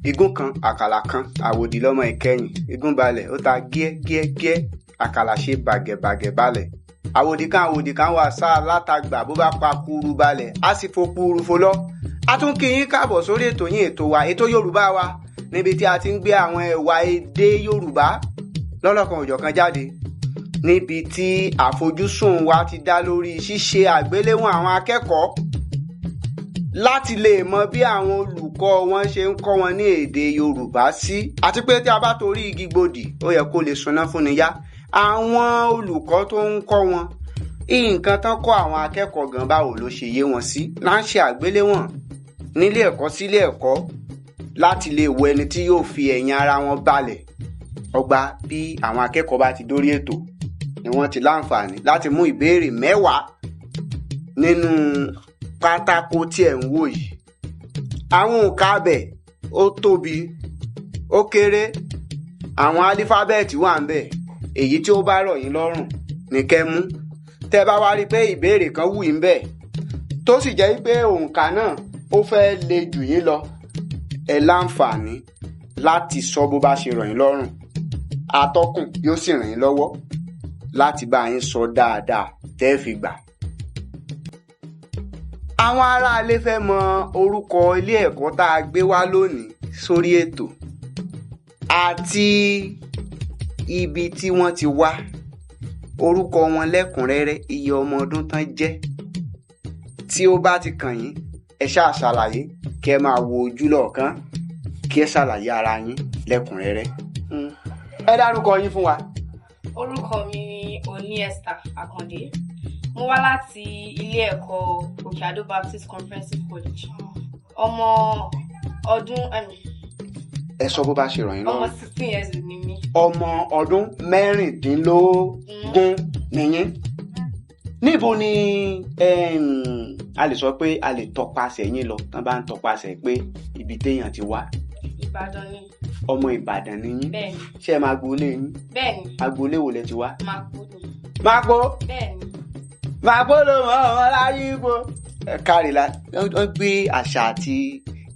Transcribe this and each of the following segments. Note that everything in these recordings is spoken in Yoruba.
Igun kan àkàlà kan àwòdì lọ́mọ ìkẹyìn. Igun balẹ̀ ó ta gẹ́gẹ́gẹ́ àkàlà ṣe bàgẹ̀bàgẹ̀ balẹ̀. Àwòdì kan wà sáà látàgbà bó bá pa kúrú balẹ̀ á sì fo kúrú fo lọ. A tún kí yín káàbọ̀ sórí ètò yín ètò wa ètò Yorùbá wa níbi tí a ti ń gbé àwọn ẹ̀wà èdè Yorùbá lọ́lọ́kan òjọ̀kan jáde. Níbi tí àfojúsùn wa ti dá lórí ṣíṣe àgbéléwọ̀n àwọn akẹ́kọ̀ọ́ láti lè mọ bí àwọn olùkọ́ wọn ṣe ń kọ́ wọn ní èdè Yorùbá sí. Àti pé tí a bá torí igi gbòdì ó yẹ kó lè súná fúnni yá. Àwọn olùkọ́ tó ń kọ́ wọn nǹkan tán kọ́ àwọn akẹ́kọ̀ọ́ gan báwo ló ṣe yé wọn sí. Láńṣe àgbéléwọ̀n nílé ẹ̀kọ́ sílé ẹ̀kọ́ láti lè wo ẹni tí yóò fi ẹ̀yìn ara wọn balẹ̀. Ọgbà bí àwọn akẹ́kọ̀ọ́ bá ti dórí ètò ni wọ́n ti láǹfààní láti mú ìbéèrè 10 nínú pátákó tí ẹ̀ ń wò yìí. Àwọn òǹkà bẹ̀ ó tóbi ó kéré, àwọn álífábẹ́ẹ̀tì wà ń bẹ̀. Èyí tí ó bá rọ̀ yín lọ́rùn ní kẹ́ mú. Tẹ́ bá wá rí pé ìbéèrè kan wù yín bẹ̀ tó sì jẹ́ pé òǹkà náà ó fẹ́ le jù yín lọ, ẹ láǹfààní láti sọ bó bá ṣe rọ̀ yín lọ́rùn. Atọ́kùn yóò sì ràn yín lọ́wọ́ láti bá yín sọ dáadáa tẹ́ fi gbà. Àwọn aráalé fẹ́ mọ orúkọ ilé ẹ̀kọ́ tá a gbé wá lónìí sórí ètò àti ibi tí wọ́n ti wá, orúkọ wọn lẹ́kùnrẹ́rẹ́, iye ọmọ ọdún tán jẹ́. Tí ó bá ti kàn yín ẹ ṣáà ṣàlàyé kí ẹ máa wo ojú lọ́ọ̀kan kí ẹ ṣàlàyé ara yín lẹ́kùnrẹ́rẹ́. Ẹ dárúkọ yín fún wa. Orúkọ mi ni Oni Esther Akande. Mo wá láti ilé ẹ̀kọ́ Òkè-Àdó Baptist Comprehensive College. Ọmọ ọdún Ẹ sọ bó bá ṣe rọ̀ yín lọ́rùn. ọmọ 16 years ni mí. Ọmọ ọdún 16 nìyín. Níbo ni a lè sọ pé a lè tọpasẹ̀ yín lọ tán bá ń tọpasẹ̀ pé ibi téèyàn ti wá? Ìbàdàn ni. Ọmọ Ìbàdàn ni yín. Bẹ́ẹ̀ni. Ṣé ẹ máa agboolé yín? Bẹ́ẹ̀ni. Agboolé wo lẹ ti wá? Máàpó ni. Máàpó? Bẹ́ẹ̀ni. Máàpó ló mọ ọmọ láyé ipò. Ẹ kárí la wọ́n gbé àṣà àti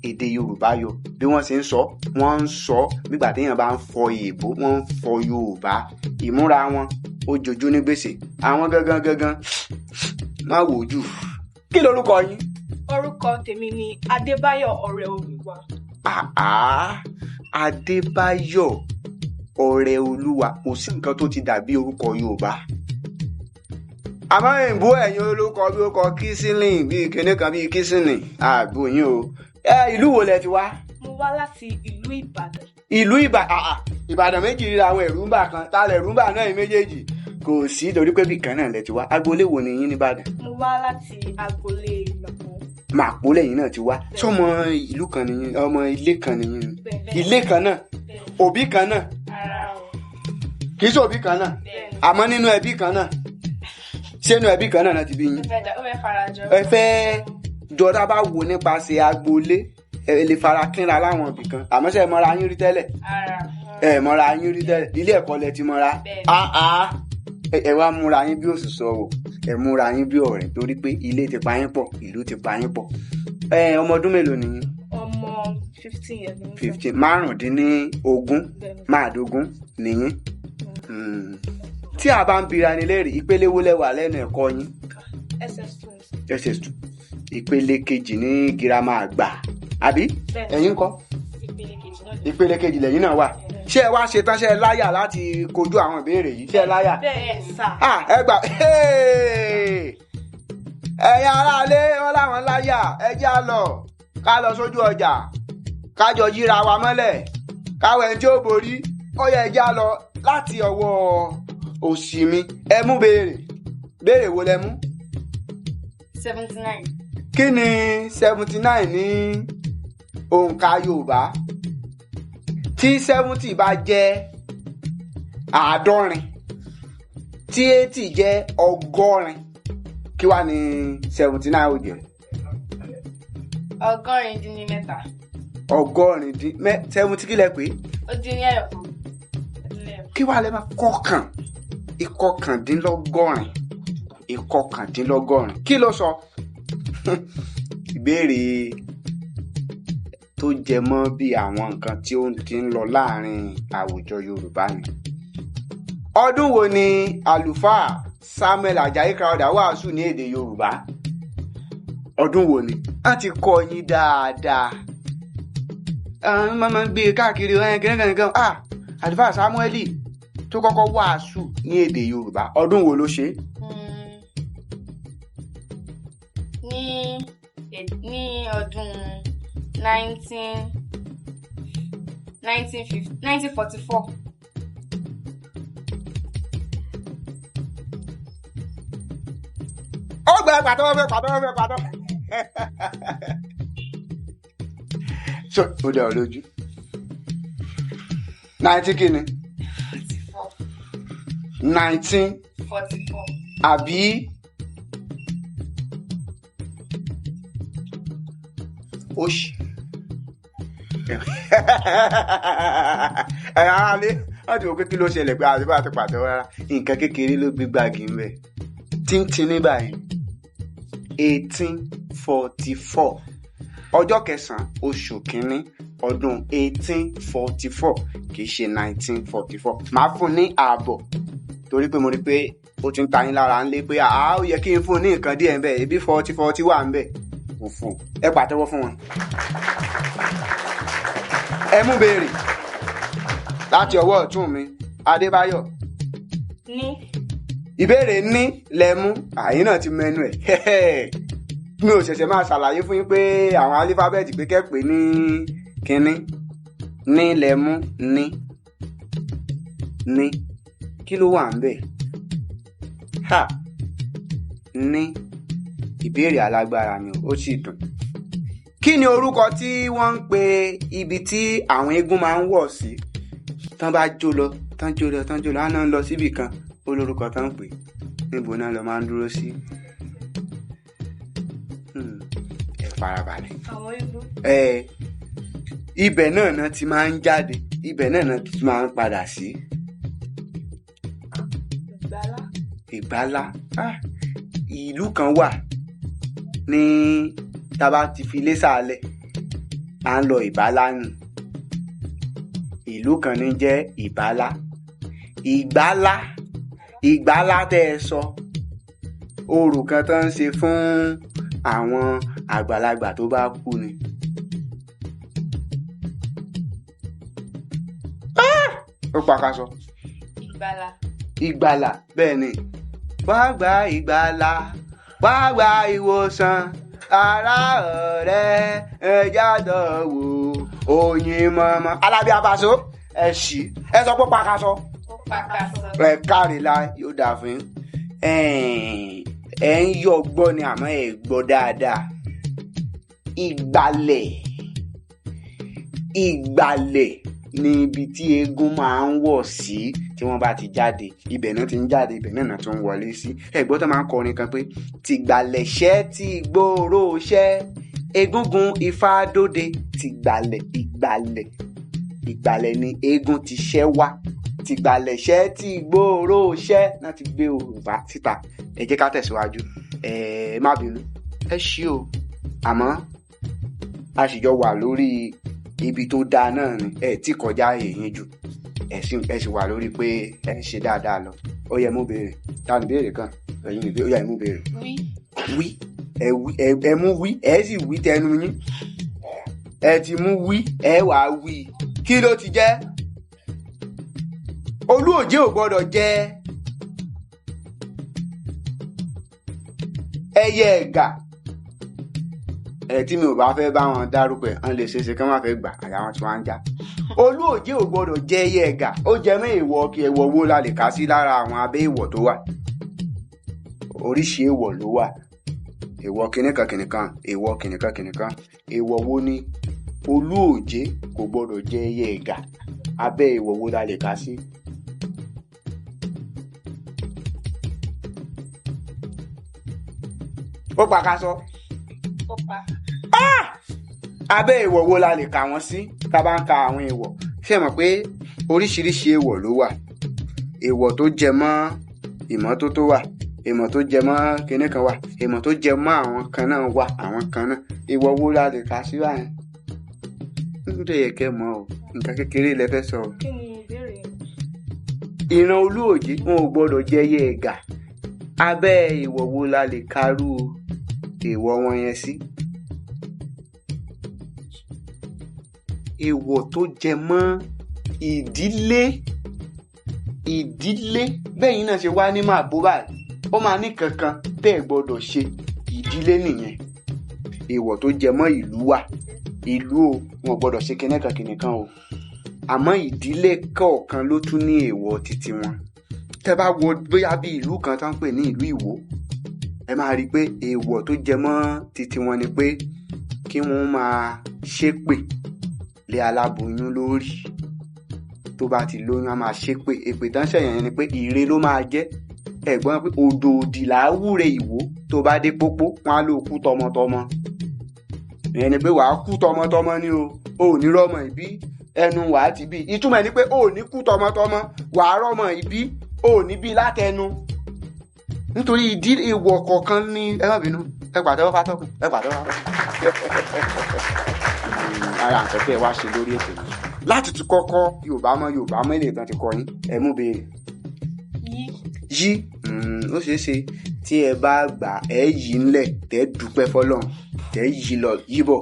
èdè Yorùbá yọ. Bí wọ́n ṣe ń sọ wọ́n ń sọ nígbà téèyàn bá ń fọ èèbó wọ́n ń fọ Yorùbá. Ìmúra wọn ó jojú ní gbèsè. Àwọn gangan má wò jù. Kí lorúkọ yín? Orúkọ tèmi ni Adébáyọ̀ Ọ̀rẹ́ Olúwa. Adébáyọ̀ Ọ̀rẹ́ Olúwa. Kò sí nǹkan tó ti dàbí orúkọ Yorùbá. Àmọ́ ìbú ẹ̀yin olórúkọ bí orúkọ Kísílìn bíi kíní kan bíi Kísìnì àgbo yín o. Ìlú wo lẹ ti wá? Mo wá láti ìlú Ìbàdàn. Ìlú Ìbàdàn méjì rí àwọn ẹ̀rúmbà kan tálẹ̀ ẹ̀rúmbà náà yìí méjèèjì kò sí torí pé bìkan náà lẹ ti wá. Agboolé wo ni yín ní Ìbàdàn? Mo wá láti agboolé Máàpó. Máàpó lẹ́yìn náà ti wá. Sọmọ ìlú kan ni yín, ọmọ ilé kan ni yín? Ilé kan náà? Òbí kan náà? Kì í ṣe òbí kan náà? Àmọ́ nínú ẹbí kan náà? Ṣé inú ẹbí kan náà ti bí yín? Ẹ fẹ́ jọra bá wo nípasẹ̀ agboolé ẹ lè fara kínra láwọn ibì kan. Àmọ́ ṣé ẹ mọra yín rí tẹ́lẹ̀? Ẹ mọra yín rí tẹ́lẹ̀. Ilé ẹ̀kọ́ lẹ ti mọra. Ẹ wá múra yín bí òṣìṣẹ́ o. Ẹ múra yín bí ọ̀rẹ́ torí pé ilé ti pa yín pọ̀, ìlú ti pa yín pọ̀. Ọmọ ọdún mélòó ni yín? Ọmọ 15 years ni mí. 15 15 ni yín. Tí a bá ń bira ni léèrè ìpele wo lẹ wà lẹ́nu ẹ̀kọ́ yín? SS2. Ìpele kejì ní girama àgbà àbí? Ẹ̀yin ńkọ́? Ìpele kejì lẹ́yìn náà wà. Ṣé ẹ wá ṣetán ṣé ẹ láyà láti kojú àwọn ìbéèrè yìí? Ṣé ẹ láyà? Bẹ́ẹ̀ sà. Ẹ gbà ẹ̀yin aráalé wọn láwọn láyà ẹ já lọ ká lọ sójú ọjà ká jọ yíra wa mọ́lẹ̀ káwọ ẹni tí ó borí ó yẹ ẹ já lọ láti ọwọ́ òsì mi. Ẹ mú béèrè wo lẹ mú? 79. Kí ni 79 ní òǹkà Yorùbá? Tí 70 bá jẹ́ 90 tí 80 jẹ́ 100 kí wá ní 79 ó jẹ́? 103. 70 kí lẹ pé? Ó dín ní ẹ̀yọ̀kan. Kí wá lẹ máa kọkàn? ìkọkàndínlọ́gọ́rin kí ló sọ? Ìbéèrè tó jẹ mọ́ bí àwọn nǹkan tí ó ti ń lọ láàrin àwùjọ Yorùbá ni. Ọdún wo ni àlùfáà Samuel Ajayi Crowther wàásù ní èdè Yorùbá? Ọdún wo ni? A ti kọ́ yín dáadáa. Àwọn máa ń gbé káàkiri kẹ́kẹ́kẹ́. Àlùfáà Samuel tó kọ́kọ́ wàásù ní èdè Yorùbá, ọdún wo ló ṣe? Ní ọdún 1944. Ó gbẹ pàtó. So, ó dẹ̀ ọ́ lójú. 19 kí ni? 1944. Àbí? Oṣì. Ẹ̀yà ara lé, wọ́n ti wò pé kí ló ṣẹlẹ̀ pé àti bá ti pàtó rárá. Nǹkan kékeré ló gbé gbági ń bẹ̀. Tíntín ní báyìí. 1844. Ọjọ́ kẹsàn-án oṣù kínní ọdún 1844 kì í ṣe 1944. Màá fún ní ààbọ̀ torí pé mo rí pé ó ti ń ta yín lára ń lé pé ó yẹ kí n fún ní nǹkan díẹ̀ ń bẹ̀ ebi 40 wà ń bẹ̀. Mo fún ẹ pàtẹ́wọ́ fún wọn. Ẹ mú béèrè láti ọwọ́ ọ̀tún mi Adébáyọ̀. Ní. Ìbéèrè ní lẹ́mú àyín náà ti mẹ́nu ẹ̀. Mi ò ṣẹ̀ṣẹ̀ máa ṣàlàyé fún yín pé àwọn alífábẹ́ẹ̀tì pé kẹ́pẹ́ ní kínní ní lẹ́mú ní kí ló wà ń bẹ̀? Ní ìbéèrè alágbára ni ó sì dùn. Kí ni orúkọ tí wọ́n ń pe ibi tí àwọn eégún máa ń wọ̀ sí? Tán bá jó lọ á náà ń lọ síbì kan olórúkọ tán ń pè. Níbo náà lọ máa ń dúró sí? Ẹ farabalẹ̀. Àwọn eégún. Ibẹ̀ náà ti máa ń jáde, ibẹ̀ náà ti máa ń padà sí. Ìgbálá. Ìlú kan wà ní tábà ti fi lé sàálẹ̀ à ń lọ Ìbálá ni. Ìlú kan ní jẹ́ Ìbálá. Ìgbálá tẹ́ ẹ sọ orò kan tó ń ṣe fún àwọn àgbàlagbà tó bá kú ni. Ó pàkàṣọ. Ìgbàlà bẹ́ẹ̀ ni. Wá gba ìgbàlà, wá gba ìwòsàn, ará ọ̀rẹ́ ẹja dọ̀wọ́ oyin mọ́mọ́. Alábí Abaso ẹ ṣì ẹ sọ pé pàkàṣọ. Ẹ kárìlá yóò dà fún yín. Ẹ ń yọ gbọ́ ni àmọ́ ẹ gbọ́ dáadáa. Ìgbàlẹ̀ ní ibi tí eégún máa ń wọ̀ sí tí wọ́n bá ti jáde. Ibẹ̀ náà ti ń jáde, ibẹ̀ náà tó ń wọlé sí. Ẹ̀gbọ́n tó máa ń kọrin kan pé tìgbàlẹ̀ṣẹ́ ti gbòòrò ṣẹ́ egúngún ifá dóde ìgbàlẹ̀ ni eégún ti ṣẹ́ wá. Tìgbàlẹ̀ṣẹ́ ti gbòòrò ṣẹ́ náà ti gbé Yorùbá síta. Ẹ jẹ́ ká tẹ̀síwájú. Má bínú ẹ ṣí o àmọ́ a sì jọ wà lórí ibi tó dáa náà ni ẹ tí kọjá èyí jù ẹ sì wà lórí pé ẹ ń ṣe dáadáa lọ. Ó yẹ mú béèrè ta ni béèrè kan ẹ̀yin ìbéèrè ó yẹ mú béèrè. Wí ẹ mú wí ẹ sì wí tẹnu yín ẹ ti mú wí ẹ wà wí. Kí ló ti jẹ́? Olúòjé ò gbọ́dọ̀ jẹ ẹyẹ ẹ̀gà. Tí mi ò bá fẹ́ bá wọn dárúkọ ẹ̀ wọ́n lè ṣeéṣe kí wọ́n má fẹ́ gbà àyà wọn tí wọ́n ń já. Olúòjé ò gbọ́dọ̀ jẹ ẹyẹ ẹ̀gà. Ó jẹ mọ́ èèwọ̀ kí èèwọ̀ wo la lè kà sí lára àwọn abẹ́ èèwọ̀ tó wà. Oríṣi èèwọ̀ ló wà. Èèwọ̀ kìnìkan èèwọ̀ kìnìkan. Èèwọ̀ wo ni Olúòjé kò gbọ́dọ̀ jẹ ẹyẹ ẹ̀gà? Abẹ́ èèwọ̀ wo la lè kà sí? Ó pàkàṣọ. Abẹ́ èèwọ̀ wo la lè kà wọ́n sí tá bá ń ka àwọn èèwọ̀? Ṣé mọ̀ pé oríṣiríṣi èèwọ̀ ló wà? Èèwọ̀ tó jẹ mọ́ ìmọ́tótó wà, èèwọ̀ tó jẹ mọ́ kinní kan wà, èèwọ̀ tó jẹ mọ́ àwọn kan náà wà, àwọn kan náà. Èèwọ̀ wo la lè kà sí báyìí? nítorí yẹ kẹ́ mọ̀ o nǹkan kékeré lẹ fẹ́ sọ. Kí ni ìbéèrè? Ìran olóòjé wọn ò gbọ́dọ̀ jẹyẹ ẹ̀gà. Abẹ́ èèwọ̀ wo la lè karú èèwọ̀ wọn yẹn sí? Èèwọ̀ tó jẹ mọ́ ìdílé bẹ́yìn náà ṣe wá ní màbó báyìí ó máa ní kankan tẹ́ ẹ̀ gbọ́dọ̀ ṣe. Ìdílé nìyẹn. Èèwọ̀ tó jẹ mọ́ ìlú wà. Ìlú o wọn gbọ́dọ̀ ṣe kìnìkan o, àmọ́ ìdílé kọ̀ọ̀kan ló tún ní èèwọ̀ títí wọn. Tẹ́ bá wo bóyá bí ìlú kan tó ń pè ní ìlú Ìwó, ẹ máa rí i pé èèwọ̀ tó jẹ mọ́ títí wọn ni pé kí wọ́n máa ṣépè lé aláboyún lórí. Tó bá ti lóyún á máa ṣépè. Èpè tán ṣẹ̀yàn yẹn ni pé ire ló máa jẹ́. Ẹ̀gbọ́n pé òdòdì là á wúre Ìwó. Tó bá dé pópó wọn á lò kú tọmọtọmọ. Ìyẹn ni pé wàá kú tọmọtọmọ ni o ò ní rọ́mọ ìbí ẹnu wàá ti bí. Ìtumọ̀ ẹ̀ ni pé ò ní kú tọmọtọmọ wàá rọ́mọ ìbí ò ní bí látẹnu. Nítorí ìdí èèwọ̀ kọ̀ọ̀kan ní ẹ má bínú ẹ pàtẹ́wọ́ fátọ́kùn ẹ pàtẹ́wọ́ fátọ́kùn. Ara nǹkan tẹ́ ẹ wá ṣe lórí ètò yìí láti tún kọ́kọ́ Yorùbá mọ́ ilé ìtàn ti kọ yín ẹ mú béèrè. Yí ó ṣeé ṣe tí ẹ bá gbà ẹ yí ńlẹ̀ tẹ́ dúpẹ́ fọ́lọ́run tẹ́ yí lọ yí bọ̀.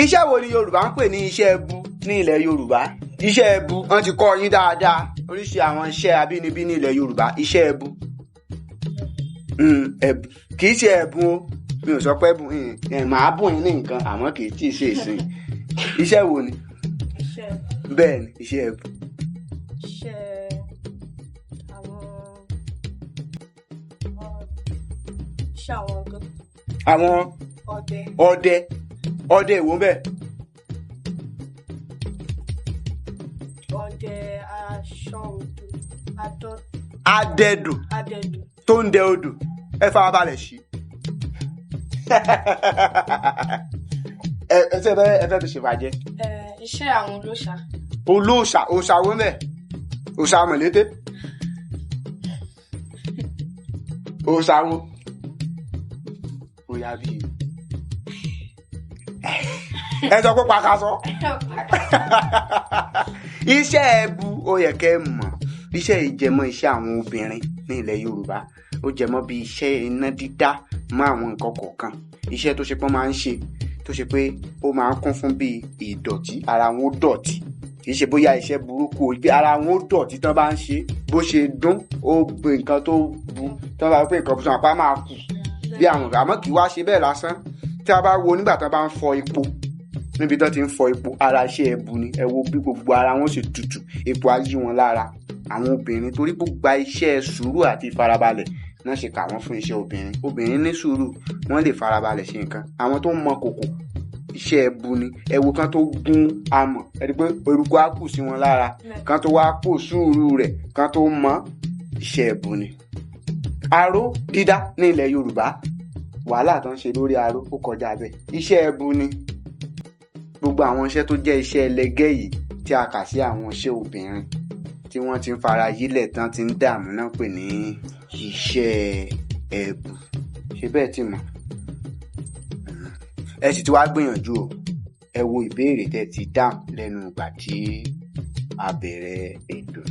Iṣẹ́ wo ni Yorùbá ń pè ní iṣẹ́ ẹbu ní ilẹ̀ Yorùbá? Iṣẹ́ ẹbu wọ́n ti kọ́ yín dáadáa oríṣi àwọn iṣẹ́ abínibí ní ilẹ̀ Yorùbá. Iṣẹ́ ẹbu ẹbu kì í ṣe ẹ̀bùn o mi ò sọ pé ẹ̀bùn màá bùn yín ní nǹkan àmọ́ kì í tí ì ṣe ìsìn. Iṣẹ́ wo ni? Bẹ́ẹ̀ ni iṣẹ́ ẹbu. Àwọn ọdẹ ìwò bẹ́ẹ̀. Ọdẹ aṣọ odò adẹ́dò tó ń dẹ odò. Ẹ farabalẹ̀ sí. ẹ fẹ́ fi ṣèbàjẹ́. Iṣẹ́ àwọn òòṣà wo bẹ́ẹ̀? Òòṣà mọ̀lété. Òòṣà wo? Bóyá bí ẹ sọ pé pàkàṣọ. Iṣẹ́ ẹbu ó yẹ kẹ́ ẹ mọ̀. Iṣẹ́ ìjẹmọ́ iṣẹ́ àwọn obìnrin ní ilẹ̀ Yorùbá. Ó jẹmọ́ bí iṣẹ́ iná dídá mọ́ àwọn nǹkan kọ̀ọ̀kan. Iṣẹ́ tó ṣe pé wọ́n máa ń ṣe tó ṣe pé ó máa ń kún fún bí ìdọ̀tí. Ara wọn ó dọ̀tí. Kì í ṣe bóyá iṣẹ́ burúkú o bí ara wọn ó dọ̀tí tán bá ń ṣe. Bó ṣe dún ó gbé nǹkan tó bu tán bá pé nǹkan bùsùn àpá máa kù bí àwọn àmọ́ kì í wá ṣe bẹ́ẹ̀ lásán. Tí a bá wo nígbà tí wọ́n bá ń fọ epo níbi tí wọ́n ti ń fọ epo ara iṣẹ́ ẹbu ni. Ẹ wo bí gbogbo ara wọn ṣe tutù epo á yí wọn lára. Àwọn obìnrin torí gbogbo iṣẹ́ sùúrù àti ìfarabalẹ̀ náà ṣe kà wọ́n fún iṣẹ́ obìnrin. Obìnrin ní sùúrù wọ́n lè farabalẹ̀ ṣe nǹkan. Àwọn tó ń mọ kòkò iṣẹ́ ẹbu ni. Ẹ wo kán tó gún amọ̀ ẹ rí pé eruku á kù sí wọn lára kán tó wá pò sùúrù rẹ̀ kán tó mọ iṣẹ́ ẹbu ni. Aró dídá ní ilẹ̀ Yorùbá wàhálà tó ń ṣe lórí aró ó kọjá bẹ́ẹ̀. Iṣẹ́ ẹbu ni. Gbogbo àwọn iṣẹ́ tó jẹ́ iṣẹ́ ẹlẹgẹ́ yìí tí a kà sí àwọn iṣẹ́ obìnrin tí wọ́n ti ń fara yílẹ̀ tán ti ń dààmú náà pè ní iṣẹ́ ẹbu. Ṣé bẹ́ẹ̀ ti mọ̀? Ẹ sì ti wá gbìyànjú o. Ẹ wo ìbéèrè tẹ́ ti dáhùn lẹ́nu ìgbà tí a bẹ̀rẹ̀ ètò.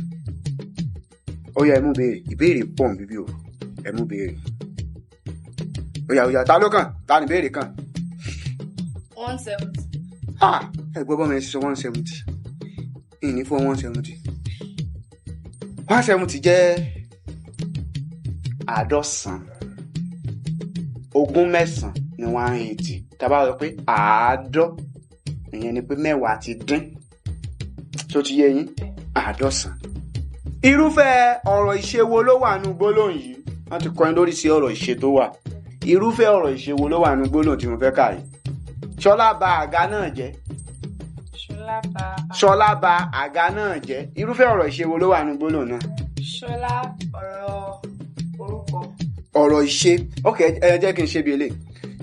Ó yá ẹ mú béèrè. Ìbéèrè pọ̀ níbí o. Ẹ mú béèrè. Ó yá ta ló kàn? Ta ni béèrè kàn? 170. Ẹ gbọ́ bọ́mọ ẹ ṣiṣọ́ 170. Ìní fún 170. 170 jẹ́ 90. Ogún mẹ́sàn-án ni 180. Tá bá sọ pé àádọ́ ìyẹn ni pé mẹ́wàá ti dín. Tó ti yé yín? 90. Irúfẹ́ ọ̀rọ̀ ìṣe wo ló wà nínú gbólóhùn yìí? Wọ́n ti kọ́ ẹ lórí sí ọ̀rọ̀ ìṣe tó wà. Irúfẹ́ ọ̀rọ̀ ìṣe wo ló wà nínú gbólóhùn tí mo fẹ́ kà yìí? Ṣọlá bà àga náà jẹ́. Ṣọlá bà àga náà jẹ́. Irúfẹ́ ọ̀rọ̀ ìṣe wo ló wà nínú gbólóhùn náà? Ṣọlá ọ̀rọ̀ orúkọ. Ọ̀rọ̀ ìṣe. Ok, ẹ jẹ́ kí n ṣe bí eléyìí.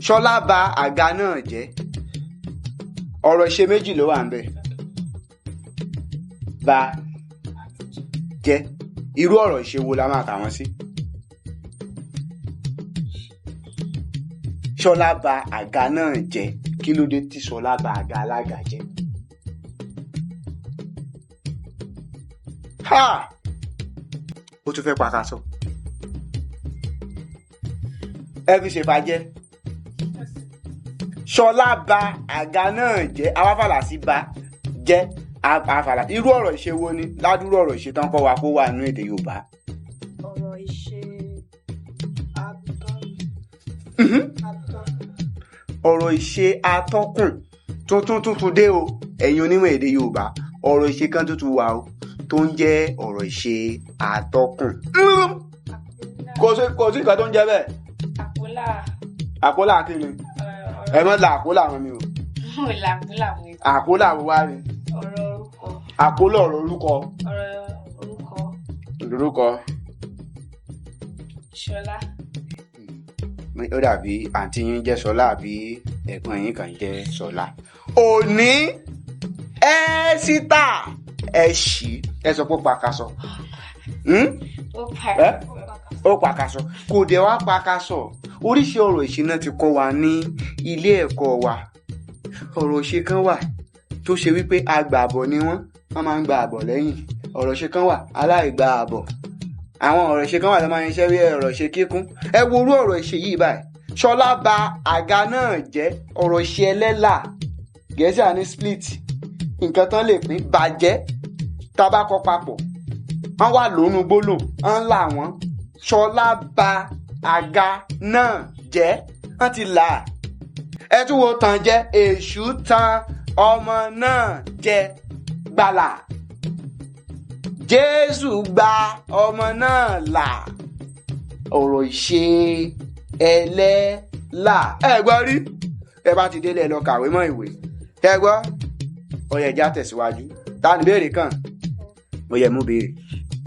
Ṣọlá bà àga náà jẹ́. Ọ̀rọ̀ ìṣe méjì ló wà ńbẹ̀. Bà jẹ́. Irú ọ̀rọ̀ ìṣe wo la máa kà wọ́n sí? Ṣọlá bà àga náà jẹ́. Kí ló dé tí Ṣọlá bà àga alága jẹ́? Ha! Ó tún fẹ́ pàkàṣọ. Ẹ fi ṣèfàjẹ́. Ṣọlá bà àga náà jẹ́, awáfàlà sí bà jẹ́ afàlà. Irú ọ̀rọ̀ ìṣe wo ni ládùúrú ọ̀rọ̀ ìṣe tán kọ́ wa kó wà nínú èdè Yorùbá? Ọ̀rọ̀ ìṣe ọ̀rọ̀ ìṣe atọ́kùn tuntun dé o, ẹ̀yin onímọ̀ èdè Yorùbá. Ọ̀rọ̀ ìṣe kan tuntun wà o tó ń jẹ́ ọ̀rọ̀ ìṣe atọ́kùn. Kò sí nǹkan tó ń jẹ́ bẹ́ẹ̀. Àpólà kí ni? Ẹ mọ́ la àpólà wọn mi o. Àpólà wo wá ni? Ọ̀rọ̀ orúkọ. Àpólà ọ̀rọ̀ orúkọ. Orúkọ. Ṣọlá. Ó dàbí àǹtí yín jẹ́ Ṣọlá àbí ẹ̀gbọ́n yín kan jẹ́ Ṣọlá. Òní Ẹ́sítà ẹ̀ṣì ẹ sọ pé pàkàṣọ. Ó pàkàṣọ. Kò dé wá pàkàṣọ. Oríṣi ọ̀rọ̀ ìṣìnà ti kọ́ wa ní ilé ẹ̀kọ́ wa. Ọ̀rọ̀ ìṣe kan wà tó ṣe wípé agbàbọ̀ ni wọ́n máa ń gba àbọ̀ lẹ́yìn. Ọ̀rọ̀ ìṣe kan wà aláìgba àbọ̀. Àwọn ọ̀rọ̀ ìṣe kan wà tó máa ń ṣe bí ọ̀rọ̀ ìṣe kíkún. Ẹ wo orú ọ̀rọ̀ ìṣe yìí báyìí. Ṣọlá bà àga náà jẹ́, ọ̀rọ̀ ìṣe ẹlẹ́là. Gẹ̀ẹ́sì àní split. Nǹkan tán lè pín bàjẹ́ tá bá kọ papọ̀. Wọ́n wà lónú gbólóhùn, wọ́n là wọ́n. Ṣọlá bà àga náà jẹ́, wọ́n ti là á. Ẹ tún wo tàn jẹ́, èṣù tan ọmọ náà jẹ gbàlà. Jésù gba ọmọ náà là. Ọ̀rọ̀ ìṣe ẹlẹ́là. Ẹ gbọ́ rí? Ẹ bá ti délé lọ kàwé mọ́ ìwé. Ẹ gbọ́? Ó yẹ já tẹ̀síwájú. Ta ni béèrè kan? Ó yẹ mú béèrè.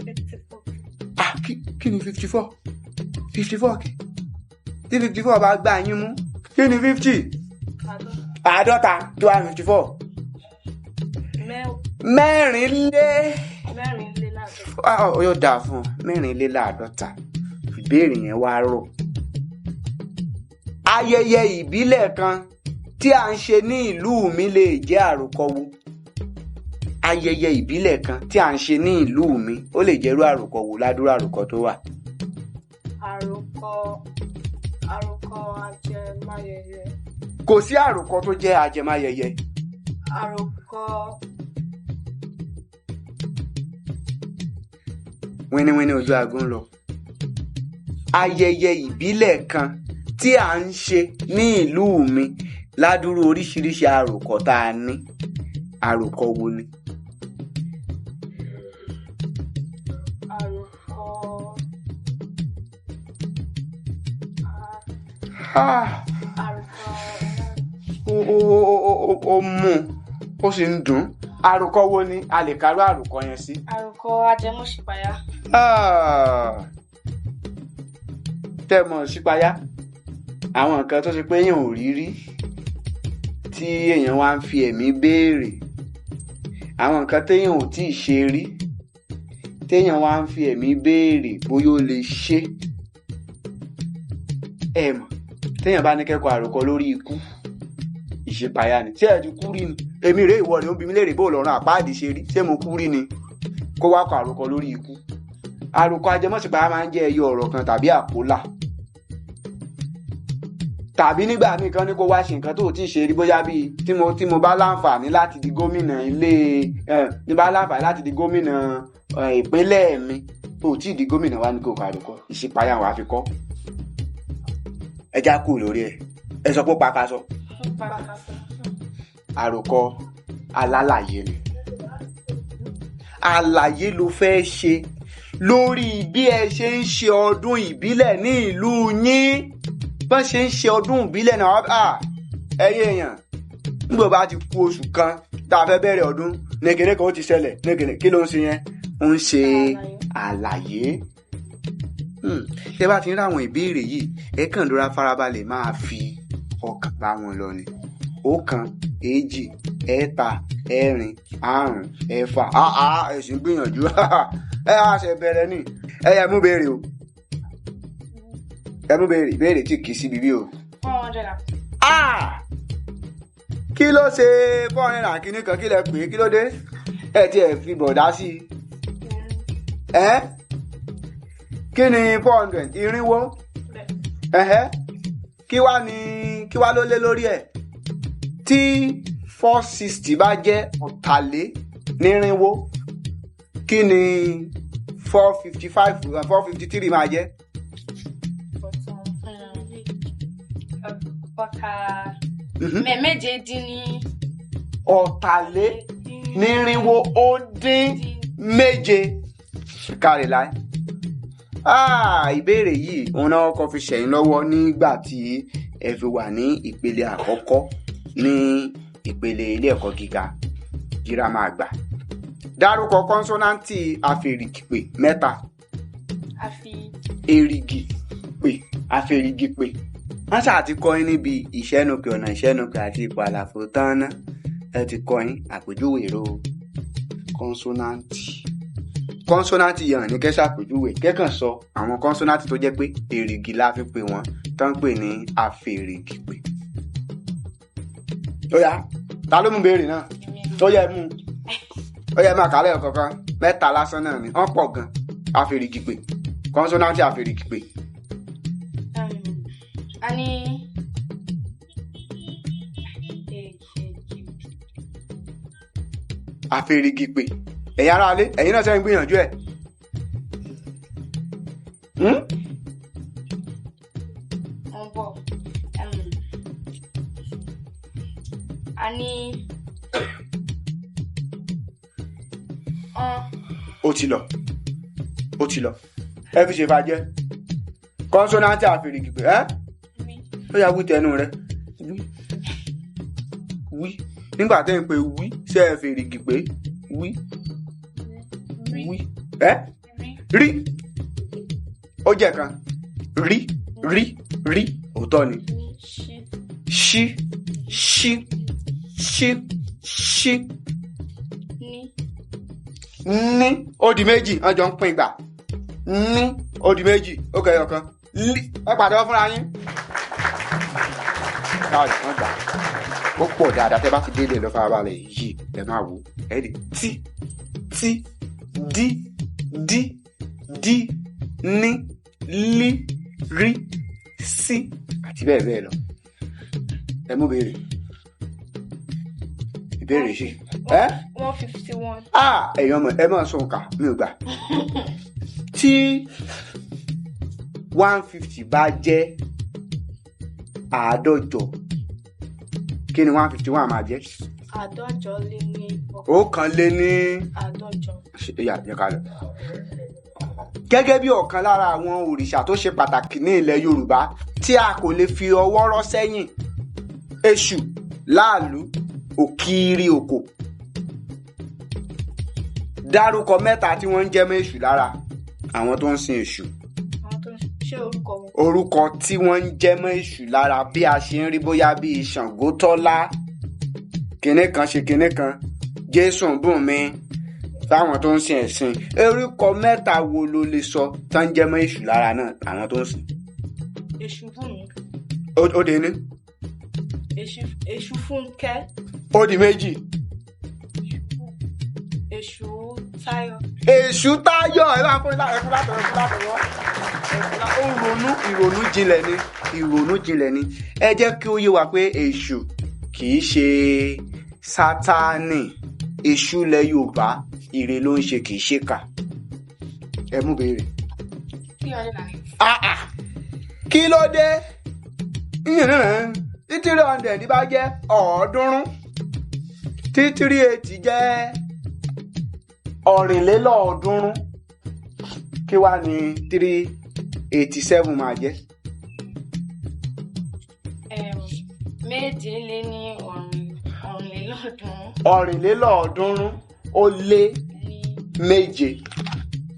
54. Kí ni 54? 54 kì? Tí 54 bá gbà yín mú. Kí ni 50? Àádọ́ta tó wà 54. Ó yóò dáa fún ọ. 450. Ìbéèrè yẹn wá rọ̀. Ayẹyẹ ìbílẹ̀ kan tí à ń ṣe ní ìlú mi lè jẹ́ àròkọ wo? Ayẹyẹ ìbílẹ̀ kan tí à ń ṣe ní ìlú mi ó lè jẹ́rú àròkọ wo ládùúrú àròkọ tó wà? Àròkọ ajẹmáyẹyẹ. Kò sí àròkọ tó jẹ́ ajẹmáyẹyẹ. Àròkọ. Wíníwíní ojú aago ń lọ. Ayẹyẹ ìbílẹ̀ kan tí à ń ṣe ní ìlú mi ládùúrú oríṣiríṣi àròkọ tá a ní. Àròkọ wo ni? Ó mú ó sì ń dùn. Àròkọ wo ni a lè kárú àròkọ yẹn sí? Àròkọ ajẹmọ́ṣípayá. Tẹ́mọ̀ sípayá. Àwọn nǹkan tó ṣe pé èèyàn ò rí rí tí èèyàn wá ń fi ẹ̀mí béèrè. Àwọn nǹkan téèyàn ò tíì ṣe rí téèyàn wá ń fi ẹ̀mí béèrè bóyá ó lè ṣe. Ẹ mọ̀, téèyàn bá ní kẹ́kọ̀ọ́ àròkọ lórí ikú, ìṣípayá ni. Tí ẹ ti kú rí ni, èmi rèé ìwọ ni ó ń bi mí léèrè bó lọ́rùn àpáàdì ṣe rí. Ṣé mo kú rí ni? Kó wá kọ àròkọ lórí ikú. Àròkọ ajẹmọ́ṣípayá máa ń jẹ́ ẹyọ ọ̀rọ̀ kan tàbí àpólà. Tàbí nígbà míì kan ní kó wá ṣe nǹkan tó ti ṣe rí, bóyá bíi tí mo bá láǹfààní láti di gómìnà láti di gómìnà ìpínlẹ̀ mi, tó tí ì di gómìnà wá ní kó kọ àròkọ. Ìṣípayá wàá fi kọ́. Ẹ já kú lórí ẹ̀. Ẹ sọ pé pàkàṣọ. Àròkọ alálàyé ni. Àlàyé ló fẹ́ ṣe lórí bí ẹ ṣe ń ṣe ọdún ìbílẹ̀ ní ìlú yín. Bọ́n ṣe ń ṣe ọdún ìbílẹ̀ náà. Ẹyẹ èèyàn, nígbà bá ti kú oṣù kan tá a fẹ́ bẹ̀rẹ̀ ọdún, nìkìní kan ó ti ṣẹlẹ̀, nìkìní kí ló ń ṣe yẹn? Ó ń ṣe àlàyé. Ṣé bá ti ń ráwọn ìbéèrè yìí, ẹ kàn lóra farabalẹ̀ máa fi ọkàn bá wọn lọ ni. 1, 2, 3, 4, 5, 6. Ẹ̀sìn gbìyànjú. Ẹ á ṣe bẹ̀rẹ̀ ni. Ẹ yẹ mú béèrè o. Ẹ mú béèrè tí kì í síbi bí o. 400. Kí ló ṣe 400 kìíní kan, kí lẹ pè é, kí ló dé? Ẹ ti ẹ̀ fi bọ̀dá sí i. kí ni 400 irínwó kí wá ló lé lórí ẹ̀ tí 460 bá jẹ́ ọ̀tàlénírínwó kí ni 453 máa jẹ́. méje dín ní. ọ̀tàlénírínwó ó dín méje kárí láì. Ìbéèrè yìí òun náà kọ́ fi ṣẹ̀yìn lọ́wọ́ nígbà tí ẹ fi wà ní ìpele àkọ́kọ́ ní ìpele ilé ẹ̀kọ́ gíga girama àgbà. Dárúkọ kọ́nsọ́náǹtì afèrìgìpè mẹ́ta. Afèrìgìpè. Wọ́n ṣáà ti kọ́ yín níbi ìṣẹ́nukè ọ̀nà ìṣẹ́nukè àti ipò àlàfo tán ná. Ẹ ti kọ́ yín àpèjúwe èrò kọ́nsọ́náǹtì. Kọ́nsọ́náǹtì yẹn ní kẹ́ ṣàpèjúwe kẹ́kàn sọ àwọn kọ́nsọ́náǹtì tó jẹ́ pé èrìgì la fi pè wọ́n tó ń pè ní afèrìgìpè. Ó yá, ta ló mú béèrè náà? Ó yẹ máa kálẹ̀ ọ̀kọ̀ọ̀kan mẹ́ta lásán náà ni wọ́n pọ̀ gan afèrìgìpè kọ́nsọ́náǹtì afèrìgìpè. A ní afèrìgìpè. Ẹ̀yin ará ilé ẹ̀yin náà sẹ́yìn gbìyànjú ẹ̀. A ní ó ti lọ ẹ fi ṣe fàjẹ́ kọ́nsọ́náǹtì àfèrègìpè ó yá wí tẹnu rẹ wí nígbà tẹ́ ń pe wí ṣe é fèrègìpè wí rí ó jẹ́ kan rí òótọ́ ni ṣí ní ó di méjì wọ́n jọ ń pín ìgbà ní ó di méjì ó kẹyọ kan lí ẹ pàtẹ́wọ́ fúnra yín. káàdì wọ́n gbà ó pọ̀ dáadáa tẹ́ bá ti délé lọ farabalẹ̀ yìí ẹ máa wò ẹ rí tí dí ní lí rí sí àti bẹ́ẹ̀ bẹ́ẹ̀ lọ. Ẹ mú béèrè ìbéèrè ṣe 151. ẹ̀yin ọmọ ẹ máa sọ nǹkan mi ò gbà. Tí 150 bá jẹ́ àádọ́jọ kí ni 151 máa jẹ́? Àádọ́jọ lé ní ọ̀kan lé ní àádọ́jọ. Yà ká lọ. Gẹ́gẹ́ bí ọ̀kan lára àwọn òrìṣà tó ṣe pàtàkì ní ilẹ̀ Yorùbá tí a kò lè fi ọwọ́ rọ́ sẹ́yìn, Èṣù, Láàlú, Òkìrì òkò. Dárúkọ mẹ́ta tí wọ́n ń jẹ́ mọ́ Èṣù lára àwọn tó ń sin Èṣù. Ṣé orúkọ wọn? Orúkọ tí wọ́n ń jẹ́ mọ́ Èṣù lára bí a ṣe ń rí bóyá bíi Ṣàngó Tọ́lá, kinní kan ṣe kinní kan, Jésù Bùnmi, fáwọn tó ń sin ẹ̀sìn. Orúkọ mẹ́ta wo ló lè sọ tó ń jẹ́ mọ́ Èṣù lára náà àwọn tó ń sìn? Èṣù Bùnmi. Ó dé ní? Èṣù Fúnkẹ́. Ó di méjì. Èṣù Táyọ̀. Èṣù Táyọ̀ ẹ bá fún látọ̀rọ̀. Ó ìrònú jinlẹ̀ ni. Ẹ jẹ́ kí ó yé wa pé Èṣù kì í ṣe Sátánì. Èṣù lẹ Yorùbá ire ló ń ṣe kì í ṣe kà. Ẹ mú béèrè. Kí ló dé? Tí 300 bá jẹ́ 300, tí 380 jẹ́ 400, kí wá ní 387 máa jẹ́? Méje lé ní 400. 400 ó lé méje.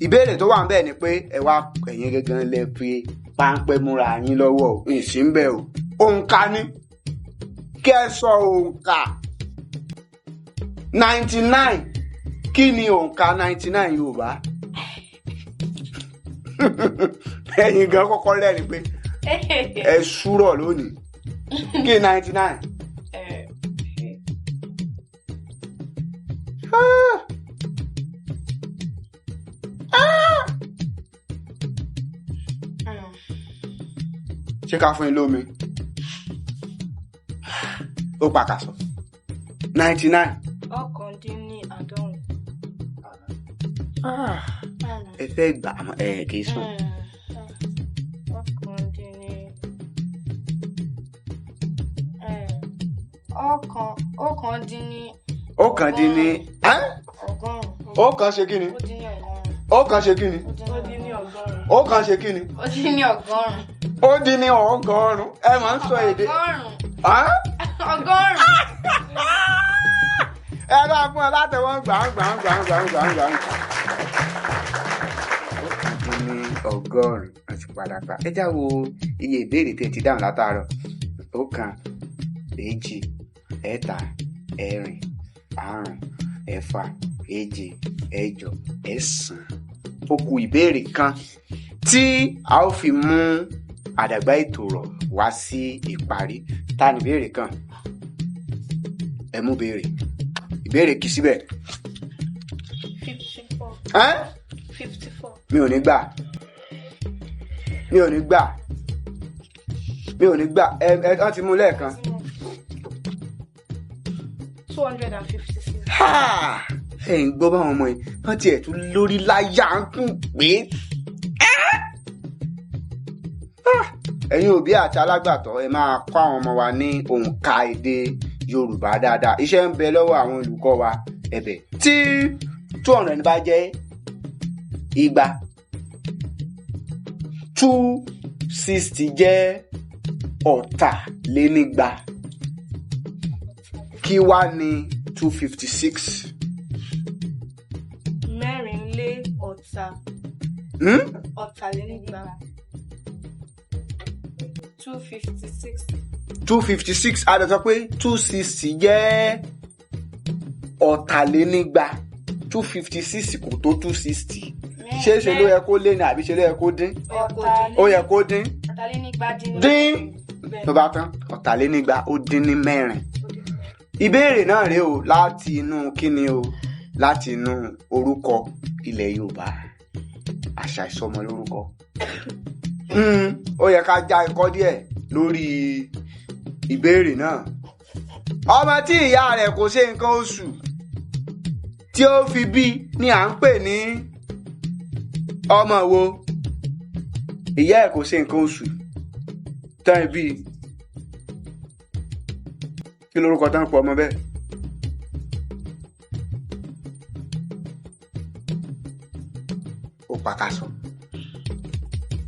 Ìbéèrè tó wà ń bẹ̀ ni pé ẹ wá ẹ̀yin gangan lẹ fi páńpẹ́ múra yín lọ́wọ́ ìsìn bẹ̀ o. Òǹkà ni kí ẹ sọ òǹkà 99. Kí ni òǹkà 99 Yorùbá? Ẹ̀yin gan kọ́kọ́ lẹ́rìí pé ẹ ṣúrọ̀ lónìí. Kí 99? ṣé ká fún yín lómi ó pàkàṣọ 99. Ọ̀kàndínláàádọ́rùn. ẹ fẹ́ gbà kì í sùn. Ọ̀kàndínní ọ̀kan ṣe kí ni? Ọ̀kan ṣe kí ni? Ọ̀kan ṣe kí ni? Ó dín ní ọgọ́rùn. Ó dín ní ọgọ́rùn. Ẹ máa ń sọ èdè. Ọgọ́rùn. Ẹ bá fún ọ látẹ̀wọ́n gbàǹgbàǹ. Ó dín ní ọgọ́rùn àti padàgbà. Ẹ já wo iye ìbéèrè tí ẹ ti dáhùn látàárọ̀. 1 2 3 4 5 6 7 8 9 ó kù ìbéèrè kan tí a ó fi mú àdàgbà ètò rọ̀ wá sí ìparí. Ta ni ìbéèrè kan? Ẹ mú ìbéèrè kì í síbẹ̀. 54. 54. Mi ò ní gbà. Ẹ ti mú lẹ́ẹ̀kan. 256. Ẹ ń gbọ́ báwọn ọmọ yìí wọ́n tiẹ̀ tún lórí láyà ń kún pé. Ẹ̀yin òbí àti alágbàtọ́ ẹ máa kọ́ àwọn ọmọ wa ní òǹkà èdè Yorùbá dáadáa. Iṣẹ́ ń bẹ lọ́wọ́ àwọn olùkọ́ wa. Ẹ̀bẹ̀ tí 200 bá jẹ́ 200, 260 jẹ́ 200. Kí wá ní 256? 4 256. 256 a lè sọ pé 260 jẹ́ 400. 256 kò tó 260. Ṣé ló yẹ kó lé ní àbí ṣe ló yẹ kó dín? Ó yẹ kó dín. Dín tó bá tán 400 ó dín ní 4. Ìbéèrè náà rèé o láti inú kíni o láti inú orúkọ ilẹ̀ Yorùbá, àṣà ìsọmọ lórúkọ. Ó yẹ ká já ẹ̀kọ́ díẹ̀ lórí ìbéèrè náà. Ọmọ tí ìyá rẹ̀ kò ṣe nǹkan oṣù tí ó fi bí ni à ń pè ní ọmọ wo? Ìyá ẹ̀ kò ṣe nǹkan oṣù tán bí. Kí lorúkọ tán pọ̀ ọmọ bẹ́ẹ̀? Ó pàkàṣọ.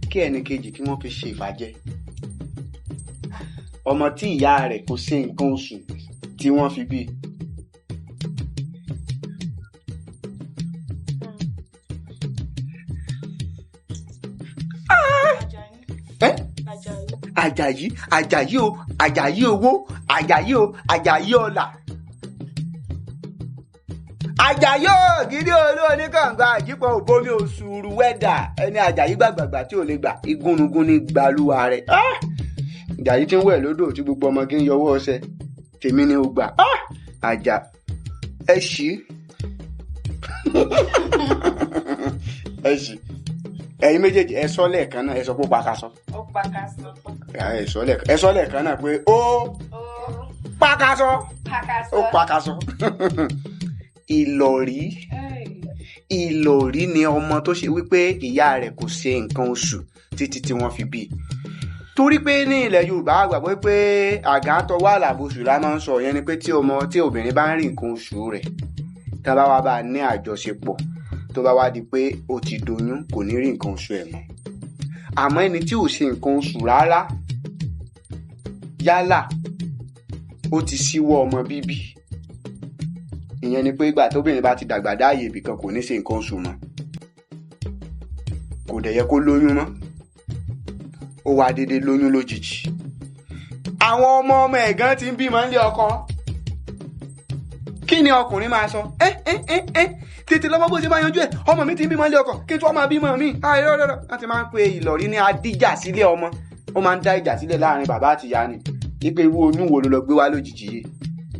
Kí ẹnì kejì kí wọ́n fi ṣe ìfàjẹ́. Ọmọ tí ìyá rẹ̀ kò ṣe nǹkan oṣù tí wọ́n fi bí. Àjàyí o, Àjàyí owó, Àjàyí ọlà. Àjàyí ògidì olóòní kànga àjípọ̀ òbomi òṣùrù wẹ́dà. Ẹni Àjàyí gbàgbàgbà tí ò lè gbà igúnnugún ní gbalúwa rẹ̀. Àjàyí tí ń wẹ̀ lódò tí gbogbo ọmọge ń yọwọ́ ọṣẹ. Tèmi ni ó gbà. Àjà ẹ ṣí. Ẹ̀yin méjèèjì ẹ sọ lẹ́ẹ̀kan náà, ẹ sọ pé ó pàkàṣọ. Ó pàkàṣọ. Ẹ sọ lẹ́ẹ̀kan náà pé ó pàkàṣọ. Ó pàkàṣọ. Ìlọ̀rí ni ọmọ tó ṣe wípé ìyá rẹ̀ kò ṣe nǹkan oṣù títí tí wọ́n fi bí. Torí pé ní ilẹ̀ Yorùbá gbàgbọ́ pé àgàntọ́ wà làbòsù la máa ń sọ. Yẹn ni pé tí obìnrin bá ń rí nǹkan oṣù rẹ̀ tá a bá wá bá a ní àjọṣepọ̀ tó bá wá di pé ó ti doyún kò ní rí nǹkan oṣù ẹ̀ mọ́. Àmọ́ ẹni tí ò ṣe nǹkan oṣù rárá yálà ó ti ṣíwọ́ ọmọ bíbí, ìyẹn ni pé ìgbà tóbìnrin bá ti dàgbà dáàyè ibìkan kò ní ṣe nǹkan oṣù mọ́, kò dẹ̀ yẹ kó lóyún mọ́, ó wá dédé lóyún lójijì. Àwọn ọmọ ẹ̀gán ti ń bímọ nílé ọkọ. Kí ni ọkùnrin máa sọ? Tètè lọ́mọ bó ṣe máa yanjú ẹ̀, ọmọ mi ti ń bímọ nílé ọkọ kí n tún máa bímọ mi. Wọ́n ti máa ń pe ìlọ̀rí ní adíjà sílé ọmọ. Ó máa ń dá ìjà sílẹ̀ láàrin bàbá àti ìyá ni. Ipe irú oyún wo ló lọ gbé wá lójijì yìí.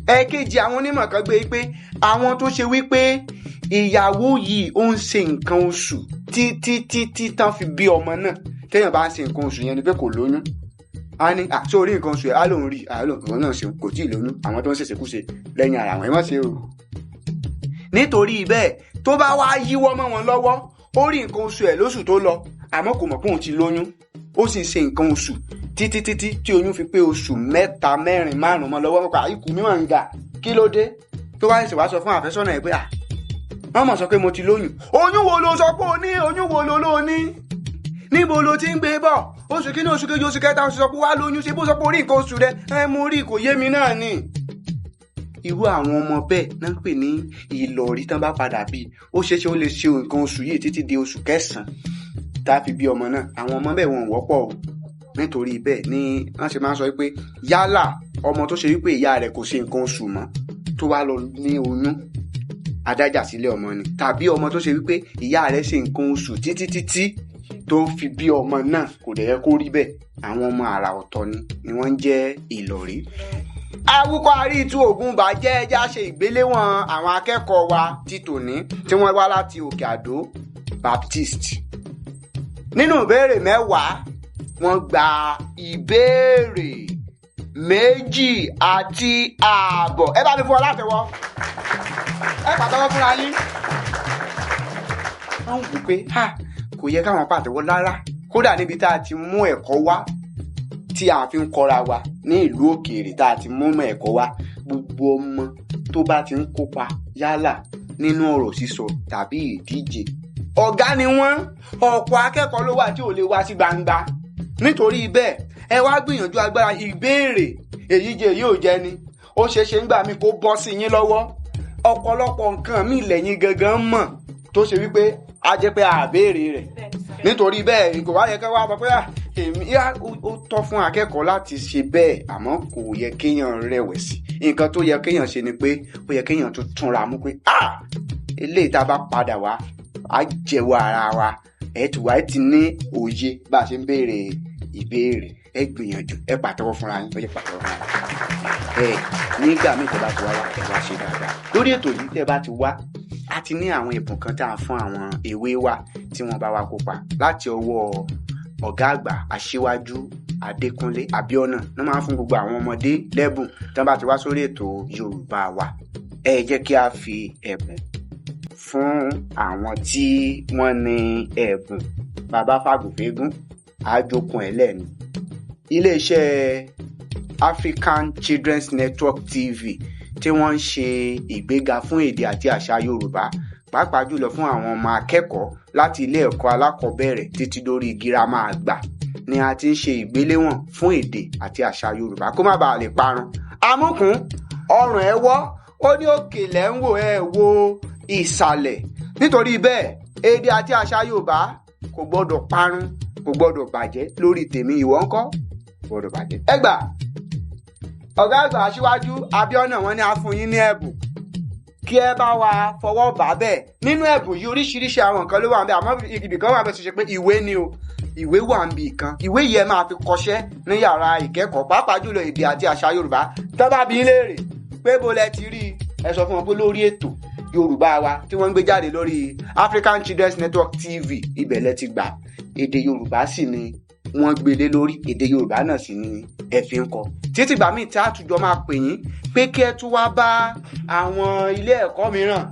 Ẹ̀kejì àwọn onímọ̀ kan gbé pé àwọn tó ṣe wípé ìyàwó yìí ó ń ṣe nǹkan oṣù títí tán fi bí ọmọ náà. Téèyàn bá ń ṣe nǹkan oṣù yẹn ni pé kò lóyún. a ní sórí nǹkan oṣù ẹ̀ á lòun rí àwọn náà ṣe kò tí ì lóyún àwọn tó ń ṣèṣekúṣe lẹ́yìn ara àwọn ẹ̀ mọ̀ ṣe o. nítorí bẹ́ẹ̀ tó bá wá yíwọ́ mọ́ wọn lọ́wọ́ ó rí nǹkan oṣù ẹ̀ lóṣù tó lọ àmọ́ kò mọ̀ pé òun ti lóyún ó sì ń ṣe nǹkan oṣù títí tí oyún fi pé oṣù 3, 4, 5 mọ́ lọ́wọ́ nípa ikú mímọ̀ ń ga kí ló dé tó wá ṣe wá sọ fún àfẹ́sọ́nà ẹ̀ pé wọ́n mọ̀ sọ pé mo ti lóyún. oyún wo ló sọ pé o ní oyún wo ló ní níbo ló ti ń gbé bọ̀ oṣù kìíní oṣù kejì oṣù kẹta oṣù sọ pé wá lóyún ṣe bó sọ pé orí nǹkan oṣù rẹ mo rí kò yé mi náà ni. irú àwọn ọmọ bẹ́ẹ̀ náà ń pè ní ìlọ̀rí tán bá padà bí ó ṣeéṣe ó lè ṣe nǹkan oṣù yìí títí di oṣù 9 tá a fi bí ọmọ náà àwọn ọmọ bẹ́ẹ̀ wọn wọ́pọ̀ o. nítorí bẹ́ẹ̀ ni wọ́n ṣe máa ń sọ pé yálà ọmọ tó ṣe wípé ìyá rẹ̀ kò ṣe nǹkan oṣù mọ́ tó wá lọ ní oyún adájà sílé ọmọ ni tàbí ọmọ tó ṣe wípé ìyá rẹ̀ ṣe nǹkan oṣù títí tó fi bí ọmọ náà kò dẹ̀ yẹ kó rí bẹ́ẹ̀ àwọn ọmọ àrà ọ̀tọ̀ ni wọ́n ń jẹ́ ìlọ̀rí. awúkọ àríìtú Ògúnbà jẹ́ ẹjá ṣe ìgbéléwọ̀n àwọn akẹ́kọ̀ọ́ wa ti tòní tí wọ́n wá láti Òkè Àdó Baptist. nínú ìbéèrè 10 wọ́n gba ìbéèrè 2.5. ẹ bá mi fún ọ látẹ̀wọ́ ẹ pàtẹ́wọ́ fúnra yín. wọ́n wù pé kò yẹ káwọn pàtẹ́wọ́ rárá kódà níbi tá a ti mú ẹ̀kọ́ wá tí a fi ń kọ́ra wa ní ìlú òkèèrè tá a ti mú ẹ̀kọ́ wá gbogbo ọmọ tó bá ti ń kópa yálà nínú ọ̀rọ̀ sísọ tàbí ìdíje ọ̀gá ni wọ́n. ọ̀pọ̀ akẹ́kọ̀ọ́ ló wà tí ò lè wá sí gbangba nítorí bẹ́ẹ̀ ẹ wá gbìyànjú agbára ìbéèrè èyí jẹ́ èyí ò jẹ́ ni ó ṣeéṣe ń gbà mí kó bọ́ sí yín lọ́wọ́ ọ̀pọ̀lọpọ̀ nǹkan míì lẹ́yìn gangan mọ̀ tó ṣe wípé a jẹ́ pé àbéèrè rẹ̀ nítorí bẹ́ẹ̀ kò wá yẹ kí wá sọ pé ó tọ́ fún akẹ́kọ̀ọ́ láti ṣe bẹ́ẹ̀ àmọ́ kò yẹ kéèyàn rẹ̀wẹ̀sì nǹkan tó yẹ kéèyàn ṣe ni pé ó yẹ kéèyàn tó túnra mú pé eléyìí tá a bá padà wá á jẹ́wọ́ ara wa ẹ̀ tí wàá ti ní òye bá a ṣe ń béèrè ìbéèrè ẹ gbìyànjú ẹ pàtẹ́wọ́ fúnra yín ó yẹ pàtẹ́wọ́ fúnra yín nígbà míì tẹ́ bá ti wá ẹ wá ṣe dáadáa lórí ètò yìí tẹ́ bá ti wá a ti ní àwọn ẹ̀bùn kan tá a fún àwọn èwe wa tí wọ́n bá wa kópa láti ọwọ́ ọ̀gá àgbà Aṣíwájú Adékúnlé Abíọ́nà náà máa ń fún gbogbo àwọn ọmọdé lẹ́bùn tí wọ́n bá ti wá sórí ètò Yorùbá wa. ẹ jẹ́ kí a fi ẹ̀bùn fún àwọn tí wọ́n ní ẹ̀bùn bàbá fàgùnfẹ́gùn àjòkun ẹlẹ́ni iléeṣẹ́ African Children's Network TV tí wọ́n ń ṣe ìgbéga fún èdè àti àṣà Yorùbá pàápàá jùlọ fún àwọn ọmọ akẹ́kọ̀ọ́ láti ilé ẹ̀kọ́ alákọ̀ọ́bẹ̀rẹ̀ títí dórí girama àgbà ni a ti ń ṣe ìgbéléwọ̀n fún èdè àti àṣà Yorùbá kó má bàa lè parun. amúkún ọrùn ẹ wọ́ ó ní òkè lẹ́ ń wò ẹ wo ìsàlẹ̀ nítorí bẹ́ẹ̀ èdè àti àṣà Yorùbá kò gbọ́dọ̀ parun kò gbọ́dọ̀ bàjẹ́ lórí tèmi ìwọ ńkọ́ gbọ́dọ̀ bàjẹ́. ẹ gbà ọ̀gá àgbà Aṣíwájú Abíọ́nà wọ́n ní a fún yín ní ẹ̀bùn kí ẹ bá wa fọwọ́ bà bẹ́ẹ̀ nínú ẹ̀bùn yìí oríṣiríṣi àwọn nǹkan ló wà ń bẹ àmọ́ ibì kan wà bẹ́ẹ̀ tó ṣe pé ìwé ni o ìwé wà ń bì kan ìwé yìí ẹ máa fi kọṣẹ́ ní yàrá ìkẹ́kọ̀ọ́ pàápàá jùlọ èdè àti àṣà Yorùbá tó bá bi léèrè pé bó lẹ ti rí ẹ sọ fún wọn pé lórí ètò Yorùbá wa tí wọ́n ń gbé jáde lórí African Children's Network TV ibẹ̀ lẹ ti gbà èdè Yorùbá sì ni wọ́n gbélé lórí èdè Yorùbá náà sì ni ẹ fi ń kọ títí gbà míì tí àtújọ máa pè yín pé kí ẹ tún wá bá àwọn ilé ẹ̀kọ́ mìíràn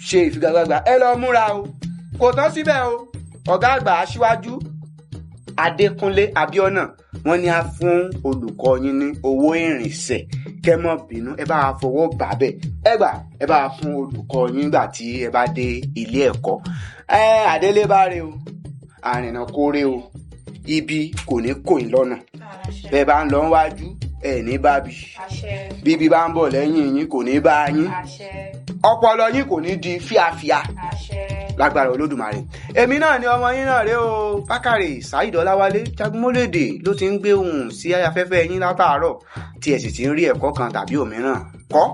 ṣe ìfigagbága ẹ lọ múra o kò tán síbẹ̀ o ọ̀gá àgbà Aṣíwájú Adékúnlé Abíọ́nà wọ́n ní a fún olùkọ́ yín ní owó ìrìnsẹ̀ kẹ́ má bínú ẹ bá fọwọ́ bà bẹ́ẹ̀ ẹ bá fún olùkọ́ yín gbà tí ẹ bá dé ilé ẹ̀kọ́ àdélébáre o àrìnà kórè o ibi kò ní kò yín lọ́nà bẹ́ẹ̀ bá ń lọ wájú ẹ̀ ní bábí bíbí bá ń bọ̀ lẹ́yìn yín kò ní bá yín ọpọlọ yín kò ní di fíafíà lágbára Olódùmarè. èmi náà ni ọmọ yín náà rèé o Bákàrè Saheed Ọláwálé Jagunmólèdè ló ti ń gbé ohùn sí afẹ́fẹ́ yín látàárọ̀ tí ẹ sì ti ń rí ẹ̀kọ́ kan tàbí òmíràn kọ́.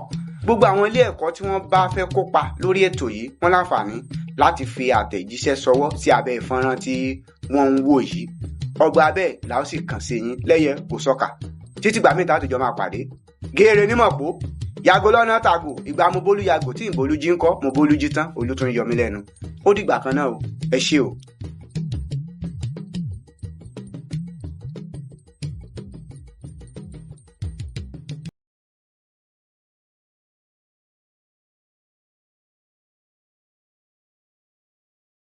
gbogbo àwọn ilé ẹ̀kọ́ tí wọ́n bá fẹ́ kópa lórí ètò yìí wọ́n láǹfààní láti fi àtẹ̀jíṣẹ́ ṣọwọ́ sí abẹ́ ìfọ́nrán tí wọ́n ń wò yìí ọgbà bẹ́ẹ̀ la ó sì kàn sí yín lẹ́yẹ kò sọ́kà títí gbà mí tààtùjọ máa pàdé géèrè nímọ̀pó yàgò lọ́nà tàgò ìgbà mo bólú yàgò tí ìbolú jí ń kọ́ mo bólú jí tán olú tún yọ mí lẹ́nu ó dìgbà kan náà o ẹ ṣé o.